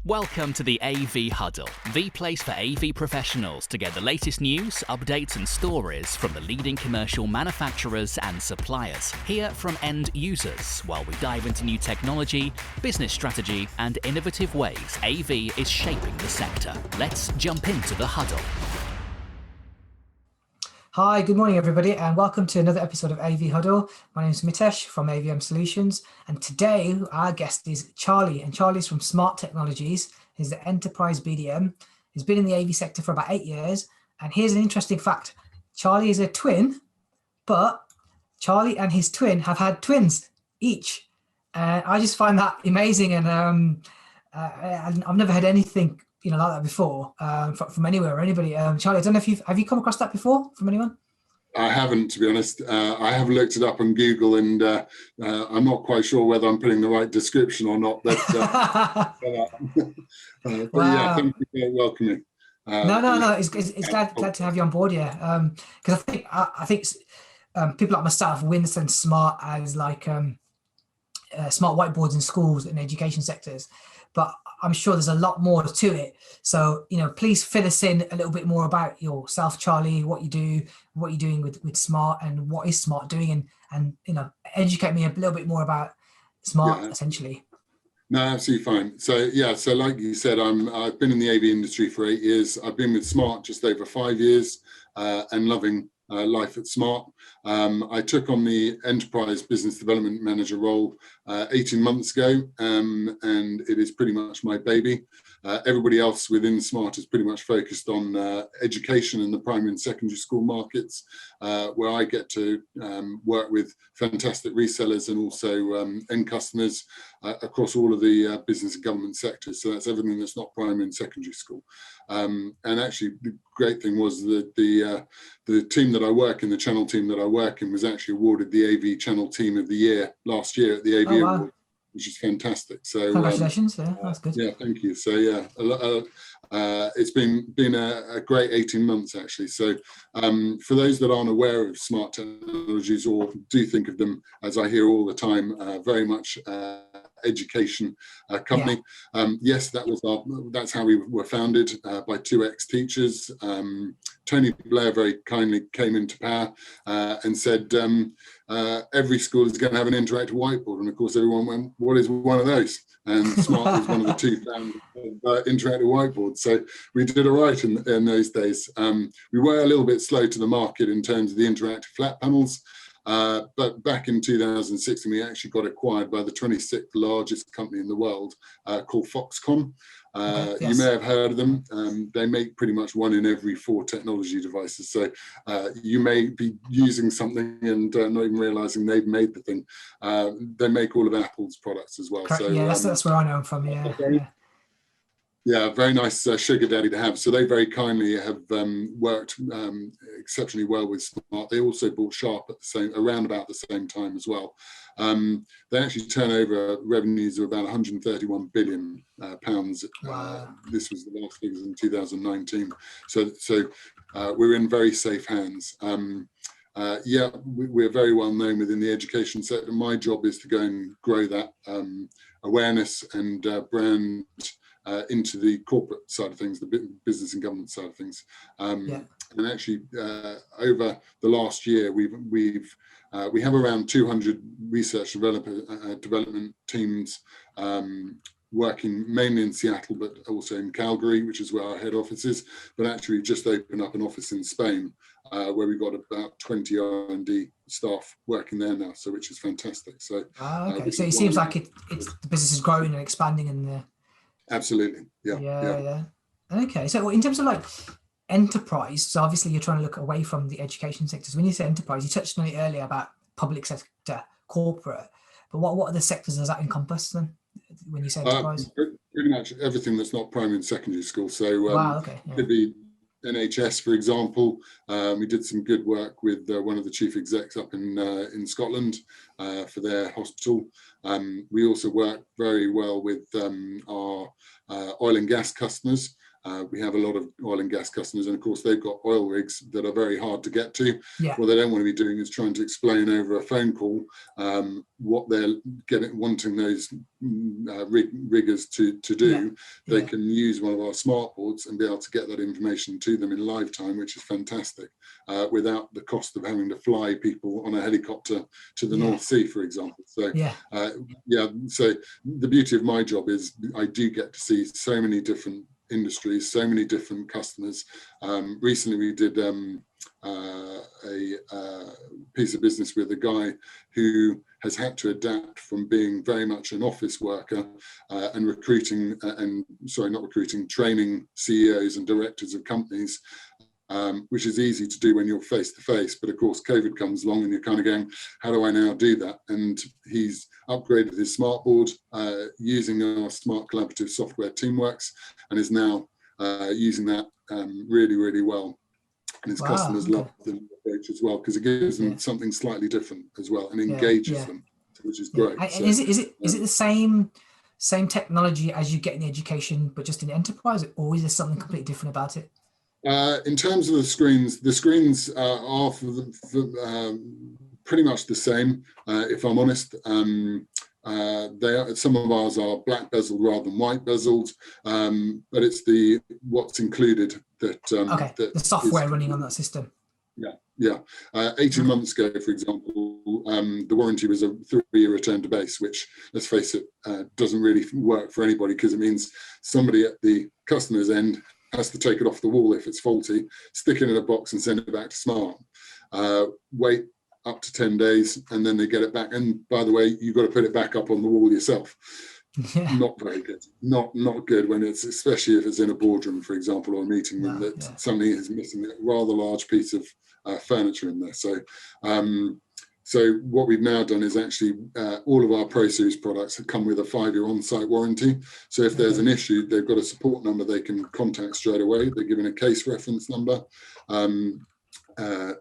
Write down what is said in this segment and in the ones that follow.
Welcome to the AV Huddle, the place for AV professionals to get the latest news, updates and stories from the leading commercial manufacturers and suppliers. Hear from end users while we dive into new technology, business strategy and innovative ways AV is shaping the sector. Let's jump into the Huddle. Hi, good morning everybody and welcome to another episode of AV Huddle. My name is Mitesh from AVM Solutions and today our guest is Charlie, and Charlie's from Smart Technologies. He's the Enterprise BDM. He's been in the AV sector for about 8 years, and here's an interesting fact. Charlie is a twin, but Charlie and his twin have had twins each. I just find that amazing, and I've never had anything like that before from anywhere or anybody. Charlie, I don't know if have you come across that before from anyone? I haven't, to be honest. I have looked it up on Google, and I'm not quite sure whether I'm putting the right description or not. But, but wow. Yeah, thank you for welcoming. No. It's glad to have you on board. Yeah, because I think people like myself win and smart as like smart whiteboards in schools and education sectors, but I'm sure there's a lot more to it. So, please fill us in a little bit more about yourself, Charlie, what you do, what you're doing with Smart, and what is Smart doing, and educate me a little bit more about Smart, essentially. No, absolutely fine. So like you said, I've been in the AV industry for 8 years. I've been with Smart just over 5 years, and loving life at Smart. I took on the Enterprise Business Development Manager role 18 months ago, and it is pretty much my baby. Everybody else within Smart is pretty much focused on education in the primary and secondary school markets, where I get to work with fantastic resellers and also end customers across all of the business and government sectors. So that's everything that's not primary and secondary school. And actually, the great thing was that the team that I work in, the channel team that I work in, was actually awarded the AV Channel Team of the Year last year at the AV Award, which is fantastic. So congratulations. That's good. Yeah, thank you. So it's been a great 18 months actually. So for those that aren't aware of Smart Technologies or do think of them, as I hear all the time, very much education company. Yes, that's how we were founded, by 2 ex-teachers. Tony Blair very kindly came into power and said every school is going to have an interactive whiteboard, and of course everyone went, what is one of those? And Smart was one of the 2 founders of interactive whiteboards. So we did all right in those days. We were a little bit slow to the market in terms of the interactive flat panels. But back in 2016, we actually got acquired by the 26th largest company in the world, called Foxconn. Yes. You may have heard of them. They make pretty much 1 in every 4 technology devices. So you may be using something and not even realizing they've made the thing. They make all of Apple's products as well. Correct. So yeah, that's where I know them from. Yeah, very nice sugar daddy to have. So they very kindly have worked exceptionally well with Smart. They also bought Sharp around about the same time as well. They actually turn over revenues of about 131 billion pounds. Wow. This was the last figures in 2019. So we're in very safe hands. We're very well known within the education sector. My job is to go and grow that awareness and brand into the corporate side of things, the business and government side of things. And actually, over the last year, we have around 200 research development teams working mainly in Seattle, but also in Calgary, which is where our head office is. But actually, we've just opened up an office in Spain, where we've got about 20 R&D staff working there now, so which is fantastic. So, okay. So it seems like it's the business is growing and expanding in there. Absolutely. Yeah. Okay. So in terms of like enterprise, so obviously you're trying to look away from the education sectors. When you say enterprise, you touched on it earlier about public sector, corporate, but what other sectors does that encompass then when you say enterprise? Pretty much everything that's not primary and secondary school. So could be NHS, for example. We did some good work with one of the chief execs up in Scotland for their hospital. We also work very well with our oil and gas customers. We have a lot of oil and gas customers, and of course they've got oil rigs that are very hard to get to. Yeah. What they don't want to be doing is trying to explain over a phone call what they're wanting those riggers to do. Yeah. They can use one of our smart boards and be able to get that information to them in live time, which is fantastic, without the cost of having to fly people on a helicopter to the North Sea, for example. So so the beauty of my job is I do get to see so many different industries, so many different customers. Recently we did a piece of business with a guy who has had to adapt from being very much an office worker and training CEOs and directors of companies, which is easy to do when you're face to face. But of course, COVID comes along and you're kind of going, how do I now do that? And he's upgraded his smart board using our smart collaborative software Teamworks, and is now using that really, really well. And his customers love the approach as well, because it gives them something slightly different as well and engages them, which is great. So, is it the same technology as you get in the education, but just in enterprise, or is there something completely different about it? In terms of the screens are pretty much the same, if I'm honest. Some of ours are black bezeled rather than white bezeled, but it's what's included that the software running on that system. 18 months ago, for example, the warranty was a 3-year return to base, which, let's face it, doesn't really work for anybody, because it means somebody at the customer's end has to take it off the wall if it's faulty, stick it in a box and send it back to Smart, wait up to 10 days, and then they get it back. And by the way, you've got to put it back up on the wall yourself. Not very good. Not good when it's, especially if it's in a boardroom, for example, or a meeting room, that somebody is missing a rather large piece of furniture in there. So what we've now done is actually all of our Pro Series products have come with a 5-year on-site warranty. So if there's an issue, they've got a support number they can contact straight away. They're given a case reference number.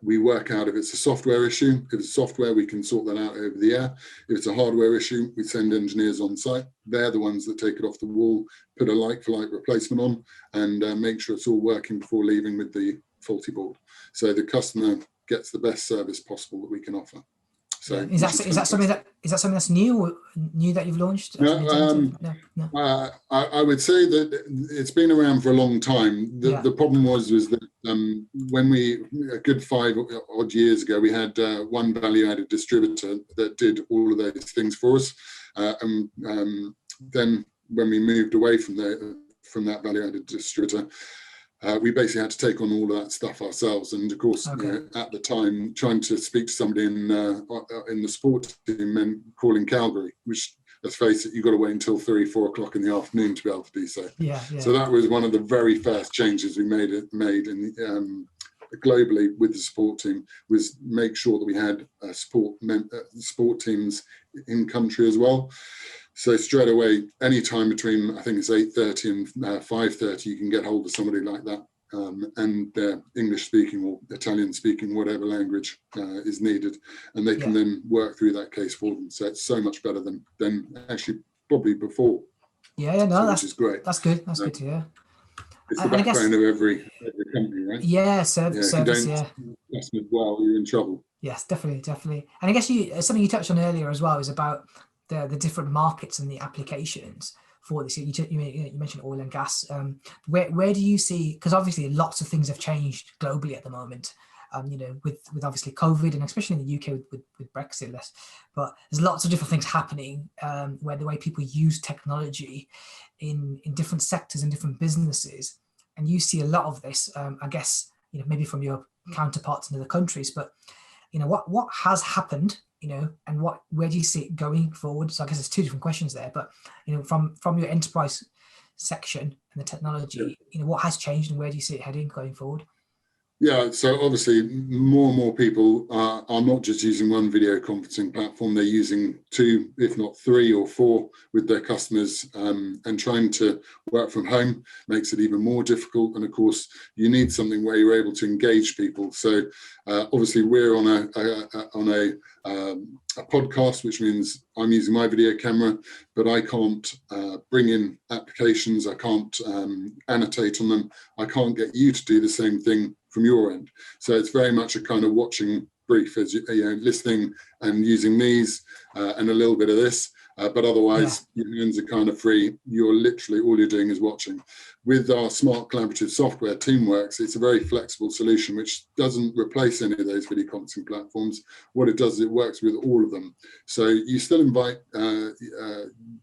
We work out if it's a software issue. If it's software, we can sort that out over the air. If it's a hardware issue, we send engineers on site. They're the ones that take it off the wall, put a like-for-like replacement on, and make sure it's all working before leaving with the faulty board. So the customer gets the best service possible that we can offer. So is that something that's new that you've launched? No. I would say that it's been around for a long time. The problem was that when a good 5 odd years ago, we had one value-added distributor that did all of those things for us, and then when we moved away from that value-added distributor, we basically had to take on all of that stuff ourselves. And of course, at the time, trying to speak to somebody in the sport team meant calling Calgary, which, let's face it, you've got to wait until 3-4 o'clock in the afternoon to be able to do so. So that was one of the very first changes we made in globally with the support team, was make sure that we had support teams in country as well. So straight away, any time between, I think it's 8:30 and 5:30, you can get hold of somebody like that, and they're English speaking or Italian speaking, whatever language is needed, and they can then work through that case for them. So it's so much better than actually probably before. Which is great. That's good. That's good to hear. It's the backbone of every company, right? Service. If you don't invest well, you're in trouble. Yes, definitely. And I guess something you touched on earlier as well is about the different markets and the applications for this. You mentioned oil and gas. Where do you see, because obviously lots of things have changed globally at the moment, with obviously COVID, and especially in the UK with Brexit, but there's lots of different things happening where the way people use technology in different sectors and different businesses, and you see a lot of this, I guess, maybe from your counterparts in other countries, but what has happened, and where do you see it going forward? So I guess there's 2 different questions there, but from your enterprise section and the technology, what has changed and where do you see it heading going forward? Yeah, so obviously more and more people are not just using one video conferencing platform, they're using two, if not three or four with their customers, and trying to work from home makes it even more difficult. And of course, you need something where you're able to engage people. So obviously we're on a podcast, which means I'm using my video camera, but I can't bring in applications, I can't annotate on them, I can't get you to do the same thing from your end. So it's very much a kind of watching brief, as you know, listening and using these and a little bit of this, but otherwise your hands are kind of free. You're literally, all you're doing is watching. With our smart collaborative software, Teamworks, it's a very flexible solution which doesn't replace any of those video conferencing platforms. What it does is it works with all of them. So you still invite the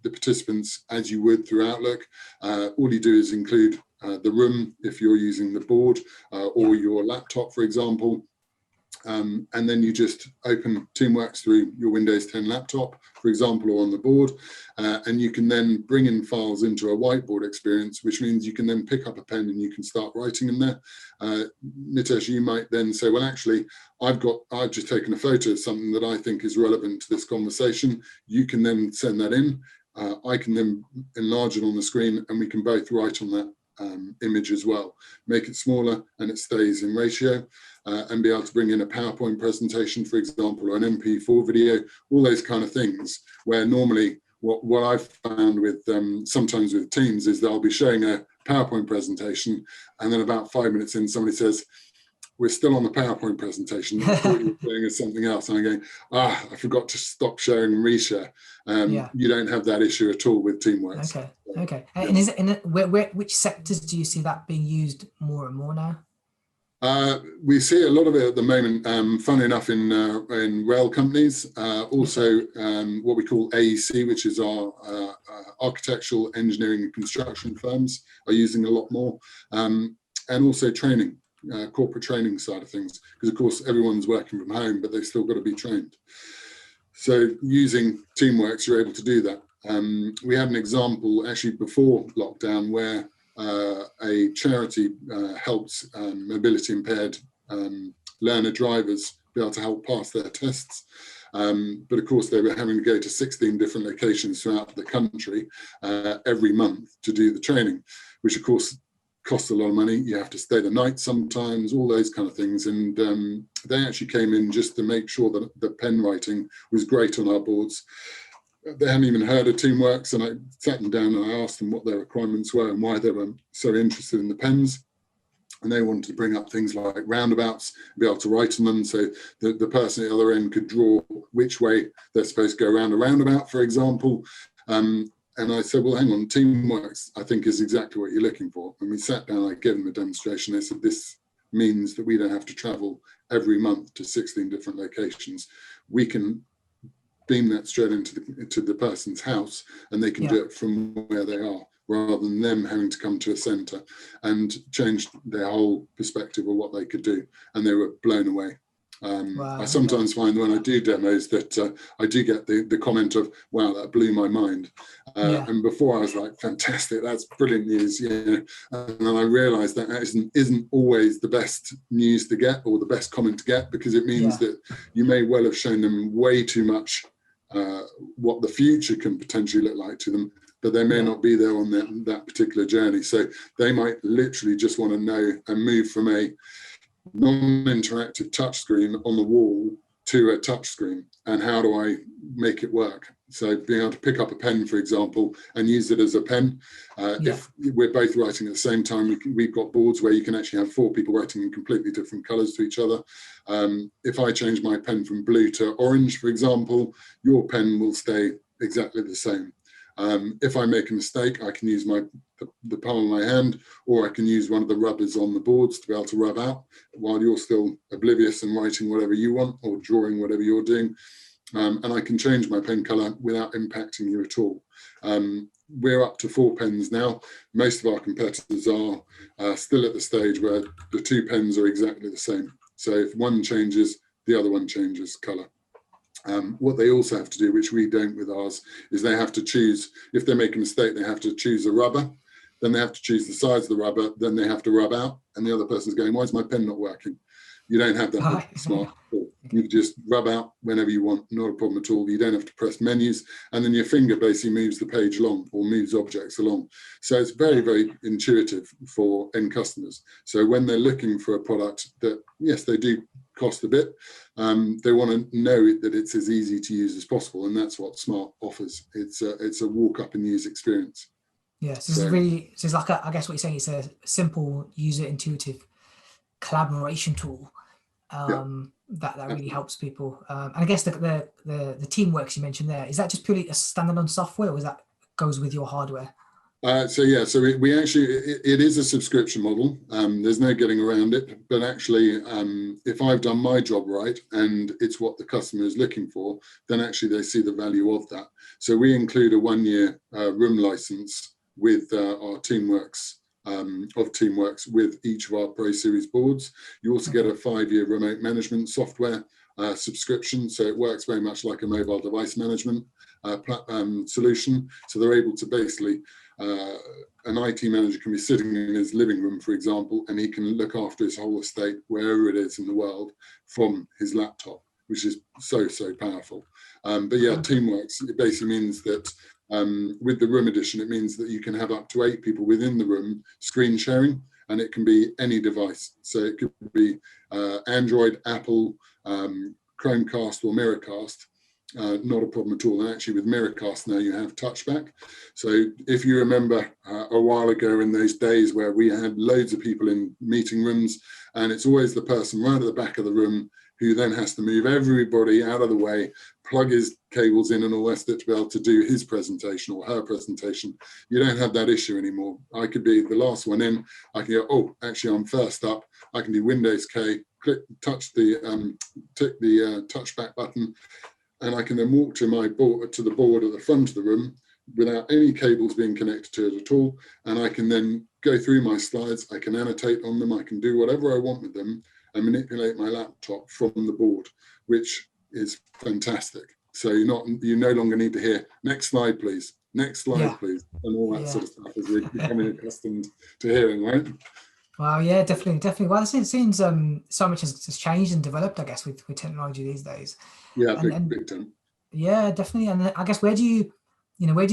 participants as you would through Outlook. All you do is include the room if you're using the board or your laptop, for example. And then you just open Teamworks through your Windows 10 laptop, for example, or on the board, and you can then bring in files into a whiteboard experience, which means you can then pick up a pen and you can start writing in there. Nitesh, you might then say, well, actually, I've just taken a photo of something that I think is relevant to this conversation. You can then send that in. I can then enlarge it on the screen and we can both write on that image as well, make it smaller and it stays in ratio, and be able to bring in a PowerPoint presentation, for example, or an MP4 video, all those kind of things, where normally what I've found with sometimes with teams is they'll be showing a PowerPoint presentation and then about 5 minutes in somebody says, we're still on the PowerPoint presentation. I thought you were doing something else. And I'm going, I forgot to stop sharing and reshare. You don't have that issue at all with Teamworks. Okay. And is it which sectors do you see that being used more and more now? We see a lot of it at the moment, funnily enough, in rail companies, also what we call AEC, which is our architectural, engineering and construction firms are using a lot more, and also training. Corporate training side of things, because of course everyone's working from home, but they've still got to be trained. So using Teamworks, you're able to do that. We had an example actually before lockdown where a charity helps mobility impaired learner drivers be able to help pass their tests. But of course they were having to go to 16 different locations throughout the country every month to do the training, which of course costs a lot of money. You have to stay the night sometimes, all those kind of things. And they actually came in just to make sure that the pen writing was great on our boards. They hadn't even heard of Teamworks, and I sat them down and I asked them what their requirements were and why they were so interested in the pens. And they wanted to bring up things like roundabouts, be able to write on them so that the person at the other end could draw which way they're supposed to go around a roundabout, for example. And I said, well, hang on, Teamworks, I think, is exactly what you're looking for. And we sat down, I gave them a demonstration. They said, this means that we don't have to travel every month to 16 different locations. We can beam that straight into the person's house and they can do it from where they are, rather than them having to come to a centre, and changed their whole perspective of what they could do. And they were blown away. I sometimes find when I do demos that I do get the comment of, wow, that blew my mind. And before I was like, fantastic, that's brilliant news. And then I realized that isn't always the best news to get or the best comment to get, because it means that you may well have shown them way too much what the future can potentially look like to them, but they may not be there on that particular journey. So they might literally just want to know and move from a non-interactive touchscreen on the wall to a touchscreen, and how do I make it work? So being able to pick up a pen, for example, and use it as a pen. If we're both writing at the same time, we've got boards where you can actually have 4 people writing in completely different colours to each other. If I change my pen from blue to orange, for example, your pen will stay exactly the same. If I make a mistake, I can use the palm of my hand, or I can use one of the rubbers on the boards to be able to rub out while you're still oblivious and writing whatever you want or drawing whatever you're doing. And I can change my pen colour without impacting you at all. We're up to 4 pens now. Most of our competitors are still at the stage where the 2 pens are exactly the same. So if one changes, the other one changes colour. What they also have to do, which we don't with ours, is they have to choose, if they make a mistake, they have to choose a rubber. then they have to choose the size of the rubber, then they have to rub out, and the other person's going, why is my pen not working? You don't have that Right. with Smart. You can just rub out whenever you want, not a problem at all. You don't have to press menus, and then your finger basically moves the page along or moves objects along. So it's very, very intuitive for end customers. So when they're looking for a product that, yes, they do cost a bit, they want to know that it's as easy to use as possible, and that's what Smart offers. It's a walk up and use experience. Yeah, so it's like I guess what you're saying, it's a simple, user intuitive collaboration tool that really helps people. And I guess the Teamworks you mentioned there, is that just purely a standalone software, or is that goes with your hardware? So we actually, it is a subscription model. There's no getting around it, but actually if I've done my job right and it's what the customer is looking for, then actually they see the value of that. So we include a 1-year room license with our Teamworks with each of our Pro Series boards. You also get a 5-year remote management software subscription, so it works very much like a mobile device management solution. So they're able to basically, an IT manager can be sitting in his living room, for example, and he can look after his whole estate wherever it is in the world from his laptop, which is so powerful. But yeah, Teamworks, it basically means that with the room edition, it means that you can have up to 8 people within the room screen sharing, and it can be any device. So it could be Android, Apple, Chromecast or Miracast, not a problem at all. And actually with Miracast now you have touchback. So if you remember a while ago in those days where we had loads of people in meeting rooms, and it's always the person right at the back of the room who then has to move everybody out of the way, plug his cables in and all that to be able to do his presentation or her presentation. You don't have that issue anymore. I could be the last one in. I can go, oh, actually I'm first up. I can do Windows K, tick the touchback button, and I can then walk to my board, to the board at the front of the room without any cables being connected to it at all. And I can then go through my slides. I can annotate on them. I can do whatever I want with them and manipulate my laptop from the board, which is fantastic. So you no longer need to hear next slide, please, next slide, please, and all that sort of stuff as we're becoming accustomed to hearing, right? Wow, yeah, definitely. Well, it seems so much has changed and developed, I guess, with technology these days. Yeah, big time. Yeah, definitely. And I guess where do you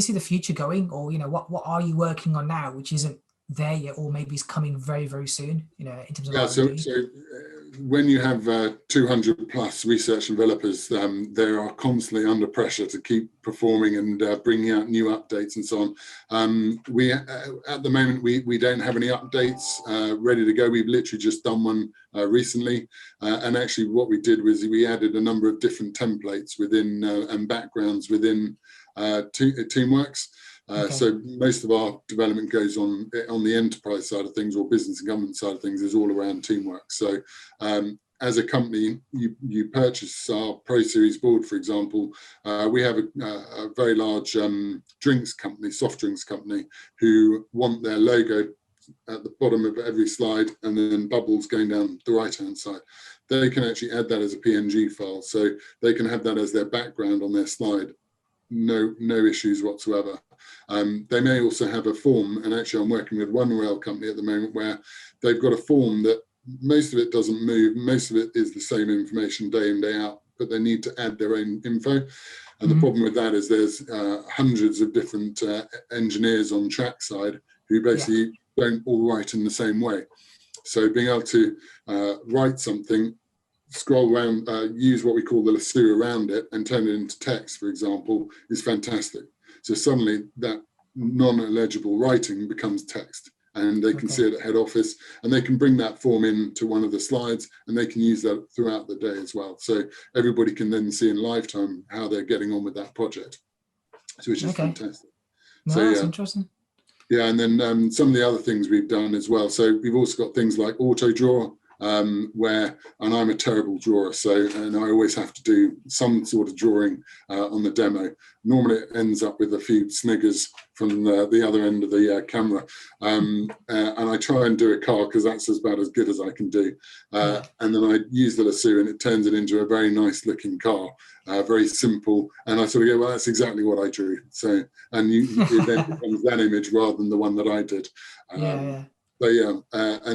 see the future going, or what are you working on now, which isn't there yet, or maybe is coming very, very soon, in terms of R&D? So when you have 200 plus research developers, they are constantly under pressure to keep performing and bringing out new updates and so on. We at the moment we don't have any updates ready to go. We've literally just done one recently, and actually what we did was we added a number of different templates within and backgrounds within Teamworks. So most of our development goes on the enterprise side of things, or business and government side of things, is all around Teamwork. So as a company, you purchase our Pro Series board, for example. We have a very large drinks company, soft drinks company, who want their logo at the bottom of every slide and then bubbles going down the right hand side. They can actually add that as a PNG file, so they can have that as their background on their slide. No issues whatsoever. They may also have a form, and actually I'm working with one rail company at the moment where they've got a form that most of it doesn't move, most of it is the same information day in, day out, but they need to add their own info. And the problem with that is there's hundreds of different engineers on trackside who basically don't all write in the same way. So being able to write something, scroll around, use what we call the lasso around it and turn it into text, for example, is fantastic. So suddenly that non-legible writing becomes text, and they can see it at head office, and they can bring that form into one of the slides, and they can use that throughout the day as well. So everybody can then see in live time how they're getting on with that project, which is fantastic. No, so that's interesting. Yeah, and then some of the other things we've done as well. So we've also got things like auto draw, and I'm a terrible drawer, and I always have to do some sort of drawing on the demo. Normally it ends up with a few sniggers from the other end of the camera, and I try and do a car because that's about as good as I can do, and then I use the lasso and it turns it into a very nice looking car, very simple, and I sort of go, well, that's exactly what I drew. So, and it then becomes that image rather than the one that I did. And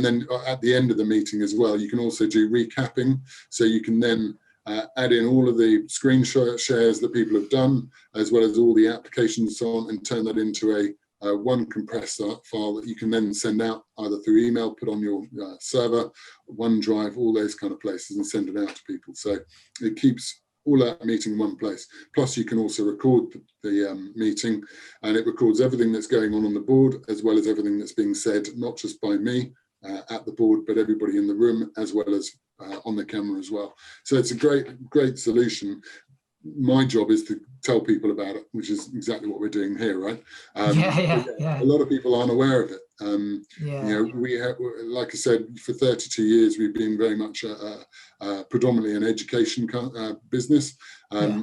then at the end of the meeting as well, you can also do recapping. So you can then add in all of the screen shares that people have done, as well as all the applications and so on, and turn that into a one compressed file that you can then send out either through email, put on your server, OneDrive, all those kind of places, and send it out to people. So it keeps all that meeting in one place. Plus you can also record the meeting, and it records everything that's going on the board, as well as everything that's being said, not just by me at the board, but everybody in the room, as well as on the camera as well. So it's a great solution. My job is to tell people about it, which is exactly what we're doing here, right? A lot of people aren't aware of it. We have, like I said, for 32 years we've been very much predominantly an education business.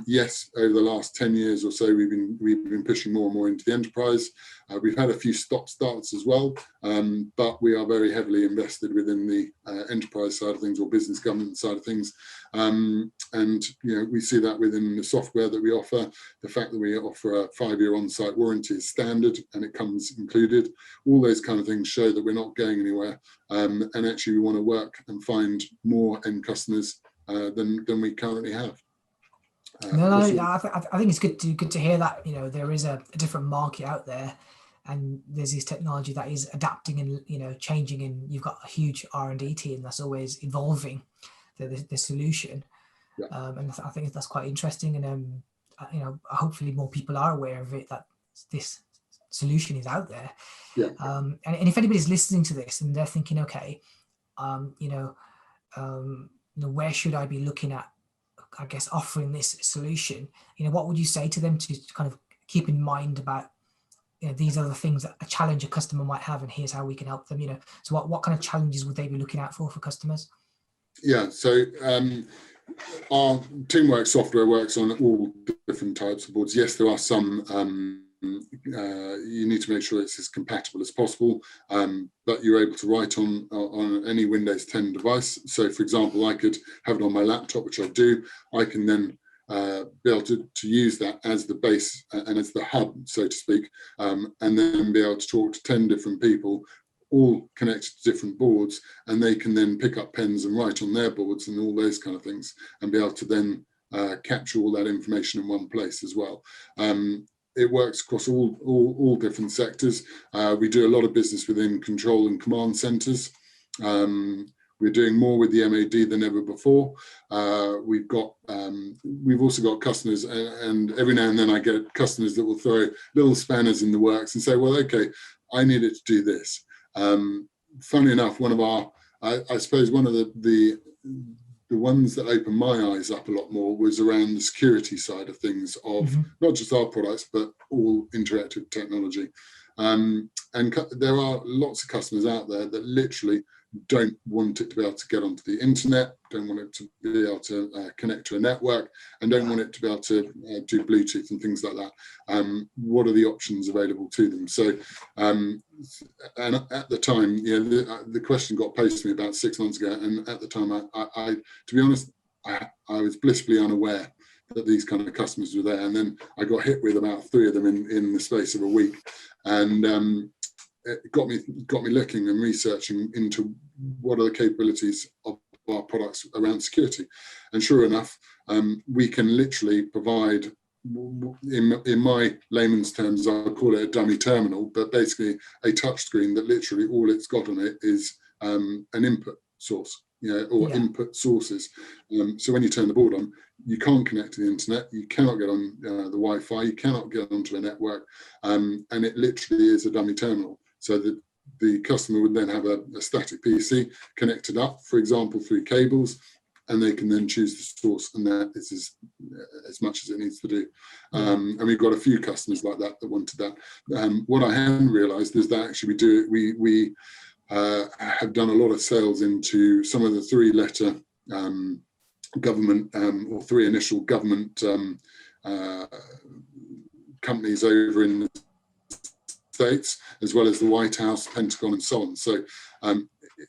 Yes, over the last 10 years or so, we've been pushing more and more into the enterprise. We've had a few stop starts as well, but we are very heavily invested within the enterprise side of things, or business government side of things. And we see that within the software that we offer. The fact that we offer a 5-year on-site warranty is standard, and it comes included. All those kind of things show that we're not going anywhere, and actually we want to work and find more end customers than we currently have. I think it's good to hear that there is a different market out there, and there's this technology that is adapting and changing, and you've got a huge R&D team that's always evolving the solution. And I think that's quite interesting, and hopefully more people are aware of it, that this solution is out there. And if anybody's listening to this and they're thinking, okay, where should I be looking at, I guess, offering this solution, what would you say to them to kind of keep in mind about these are the things that a challenge a customer might have, and here's how we can help them? So what kind of challenges would they be looking out for customers? So our Teamwork software works on all different types of boards. Yes, there are some you need to make sure it's as compatible as possible, but you're able to write on any Windows 10 device. So for example, I could have it on my laptop, which I do. I can then be able to use that as the base and as the hub, so to speak, and then be able to talk to 10 different people, all connected to different boards, and they can then pick up pens and write on their boards and all those kind of things, and be able to then capture all that information in one place as well. It works across all different sectors. We do a lot of business within control and command centres. We're doing more with the MOD than ever before. We've also got customers, and every now and then I get customers that will throw little spanners in the works and say, well, okay, I need it to do this. Funny enough, one of our, I suppose one of the ones that opened my eyes up a lot more was around the security side of things, of not just our products, but all interactive technology. And there are lots of customers out there that literally don't want it to be able to get onto the internet, don't want it to be able to connect to a network, and don't want it to be able to do Bluetooth and things like that. What are the options available to them? So, and at the time, the question got posed to me about 6 months ago, and at the time, I to be honest, I was blissfully unaware that these kind of customers were there. And then I got hit with about 3 of them in the space of a week, and it got me looking and researching into what are the capabilities of our products around security. And sure enough, we can literally provide, in my layman's terms, I'll call it a dummy terminal, but basically a touch screen that literally all it's got on it is an input source, input sources. So when you turn the board on, you can't connect to the internet, you cannot get on the Wi-Fi, you cannot get onto a network, and it literally is a dummy terminal. So that the customer would then have a static PC connected up, for example, through cables, and they can then choose the source, and that is as much as it needs to do. And we've got a few customers like that wanted that. What I hadn't realised is that actually we have done a lot of sales into some of the three-letter government or three initial government companies over in the States, as well as the White House, Pentagon, and so on. So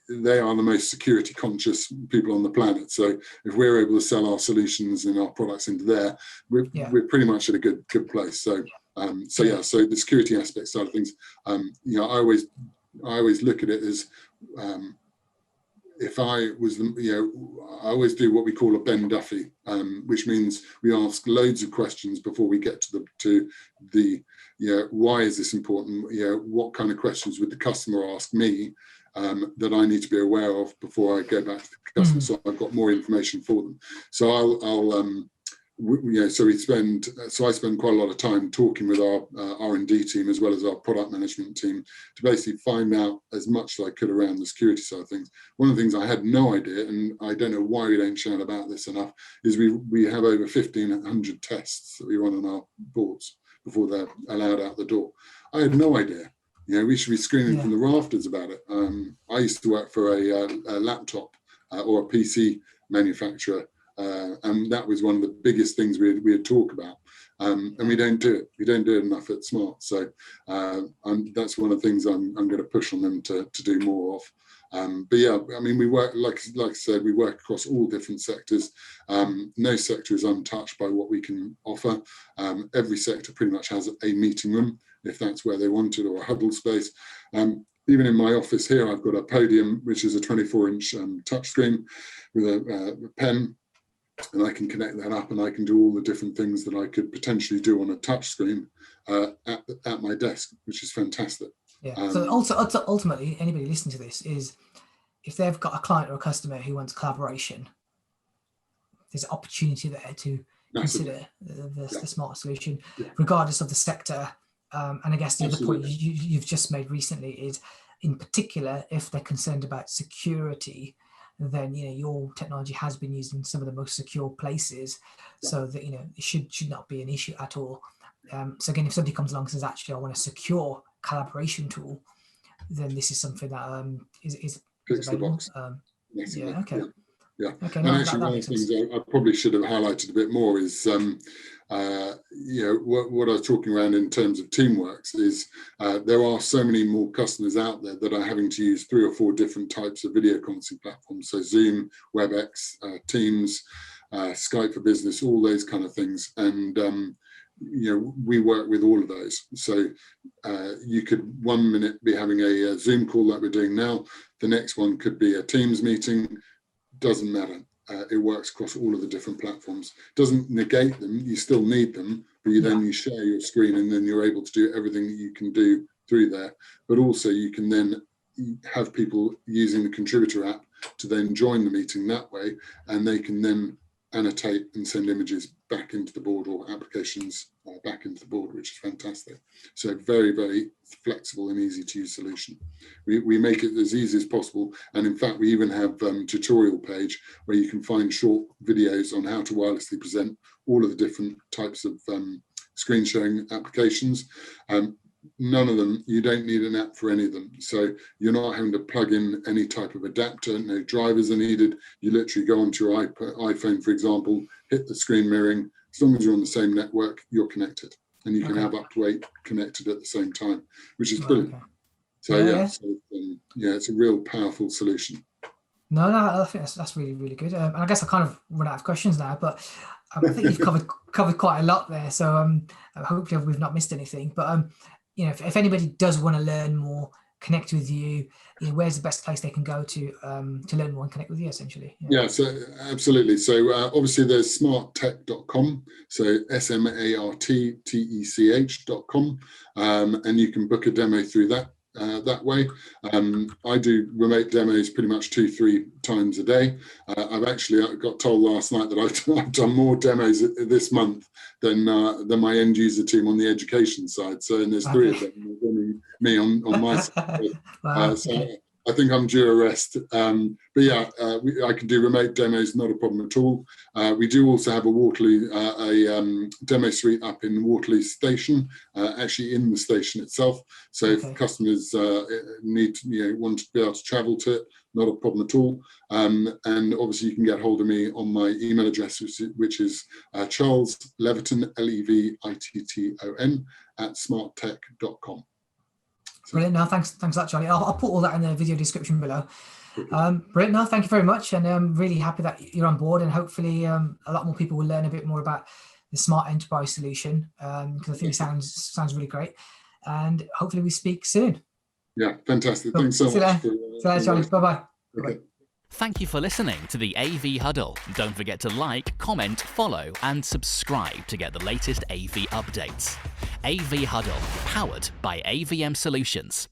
they are the most security conscious people on the planet. So if we're able to sell our solutions and our products into there, we're pretty much at a good place. So so the security aspect side of things, you know, I always look at it as if I was, I always do what we call a Ben Duffy, which means we ask loads of questions before we get to the why is this important? What kind of questions would the customer ask me that I need to be aware of before I go back to the customer, so I've got more information for them. So I spend quite a lot of time talking with our R&D team as well as our product management team to basically find out as much as I could around the security side of things. One of the things I had no idea, and I don't know why we don't shout about this enough, is we have over 1,500 tests that we run on our boards before they're allowed out the door. I had no idea. We should be screaming from the rafters about it. I used to work for a laptop or a PC manufacturer, and that was one of the biggest things we'd talk about. And we don't do it. We don't do it enough at Smart. So that's one of the things I'm going to push on them to do more of. But yeah, I mean, we work, like I said, we work across all different sectors. No sector is untouched by what we can offer. Every sector pretty much has a meeting room, if that's where they want it, or a huddle space. Even in my office here, I've got a podium, which is a 24-inch touchscreen with a pen, and I can connect that up and I can do all the different things that I could potentially do on a touchscreen at my desk, which is fantastic. Yeah. So also, ultimately, anybody listening to this is, if they've got a client or a customer who wants collaboration, there's an opportunity there to consider the Smart solution, regardless of the sector. And I guess the other point you've just made recently is, in particular, if they're concerned about security, then your technology has been used in some of the most secure places, so that it should not be an issue at all. So again, if somebody comes along and says, actually, I want a secure collaboration tool, then this is something that is fix the box. Yeah. Okay. Yeah. Okay. And No, actually, one of the things I probably should have highlighted a bit more is, what I was talking around in terms of Teamworks is there are so many more customers out there that are having to use 3 or 4 different types of video conferencing platforms. So Zoom, WebEx, Teams, Skype for Business, all those kind of things. And we work with all of those. So you could one minute be having a Zoom call like we're doing now. The next one could be a Teams meeting. Doesn't matter. It works across all of the different platforms. Doesn't negate them. You still need them, but you share your screen, and then you're able to do everything that you can do through there. But also you can then have people using the contributor app to then join the meeting that way, and they can then annotate and send images back into the board, or applications back into the board, which is fantastic. So very, very flexible and easy to use solution. We make it as easy as possible. And in fact, we even have a tutorial page where you can find short videos on how to wirelessly present all of the different types of screen sharing applications. None of them, you don't need an app for any of them. So you're not having to plug in any type of adapter, no drivers are needed. You literally go onto your iPhone, for example, hit the screen mirroring. As long as you're on the same network, you're connected. And you can have up to 8 connected at the same time, which is brilliant. Okay. So it's a real powerful solution. No, I think that's really, really good. I guess I kind of run out of questions now, but I think you've covered quite a lot there. So hopefully we've not missed anything. But if anybody does want to learn more, connect with you, where's the best place they can go to learn more and connect with you, essentially? So absolutely. So obviously there's smarttech.com, so smarttech.com, and you can book a demo through that way. I do remote demos pretty much 2-3 times a day. I've actually got told last night that I've done more demos this month than my end user team on the education side. So, and there's 3 of them, me on my side. I think I'm due a rest. But yeah, I can do remote demos, not a problem at all. We do also have a Waterloo, demo suite up in Waterloo Station, actually in the station itself. So if customers want to be able to travel to it, not a problem at all. And obviously you can get hold of me on my email address, which is Charles Levitton, Levitton @smarttech.com. Brilliant. No, thanks for that, Charlie. I'll put all that in the video description below. Brilliant. No, thank you very much. And I'm really happy that you're on board, and hopefully a lot more people will learn a bit more about the smart enterprise solution, because I think it sounds really great. And hopefully we speak soon. Yeah, fantastic. Thanks so much. See you later, Charlie. Bye-bye. Okay. Thank you for listening to the AV Huddle. Don't forget to like, comment, follow, and subscribe to get the latest AV updates. AV Huddle, powered by AVM Solutions.